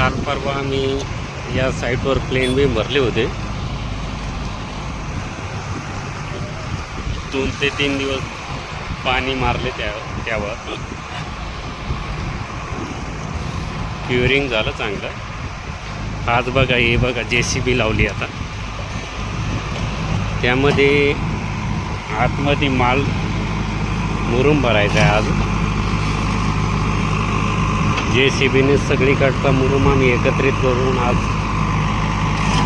काल परवा आम्ही या साईटवर प्लेन बीम भरले होते. 2 ते 3 दिवस पाणी मारले त्यावर क्युरिंग झालं चांगलं. आज बघा, हे बघा JCB लावली आता. त्यामध्ये आतमध्ये माल मुरुम भरायचा आहे. आज JCBने सगळीकडचा मुरुम आम्ही एकत्रित करून आज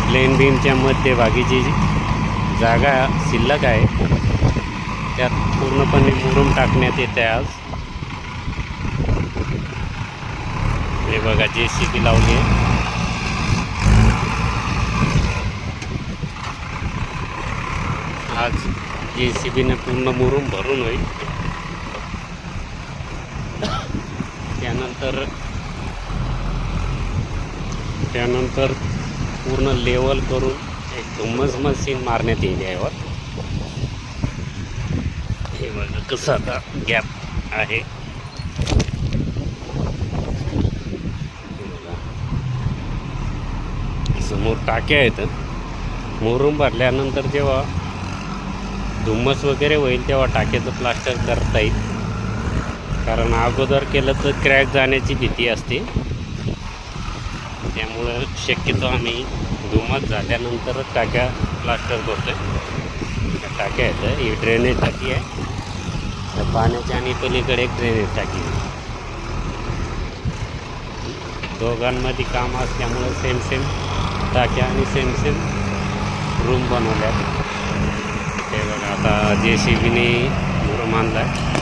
प्लेन बीमच्या मध्यभागी जी जागा शिल्लक आहे त्यात पूर्णपणे मुरुम टाकण्यात येते. आज हे बघा JCB लावली आहे. आज JCBने पूर्ण मुरुम भरून होईल. त्यानंतर पूर्ण लेवल करून एक धुम्मस मशीन मारण्यात येईल यावर. हे बघा कसं आता गॅप आहे. समोर टाक्या आहेत. मुरुम भरल्यानंतर जेव्हा धुम्मस वगैरे होईल तेव्हा टाक्याचं प्लास्टर करता येईल. कारण अगोदर केलं तर क्रॅक जाण्याची भीती असते. त्यामुळं शक्यतो आम्ही धुम्मस झाल्यानंतरच टाक्या प्लास्टर करतो आहे. टाक्या आहेत. ही ड्रेनेज टाकी आहे. त्या पाण्याच्या आणि पलीकडे एक ड्रेनेज टाकी आहे. दोघांमध्ये काम असल्यामुळं सेम टाक्या आणि सेम रूम बनवल्यात. ते बघा आता JCBने मुरुम आणला आहे.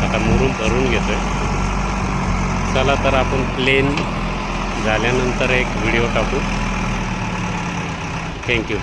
आता मुरुम भरून घेतो आहे. चला तर आपण प्लेन झाल्यानंतर एक व्हिडिओ टाकू. थँक्यू.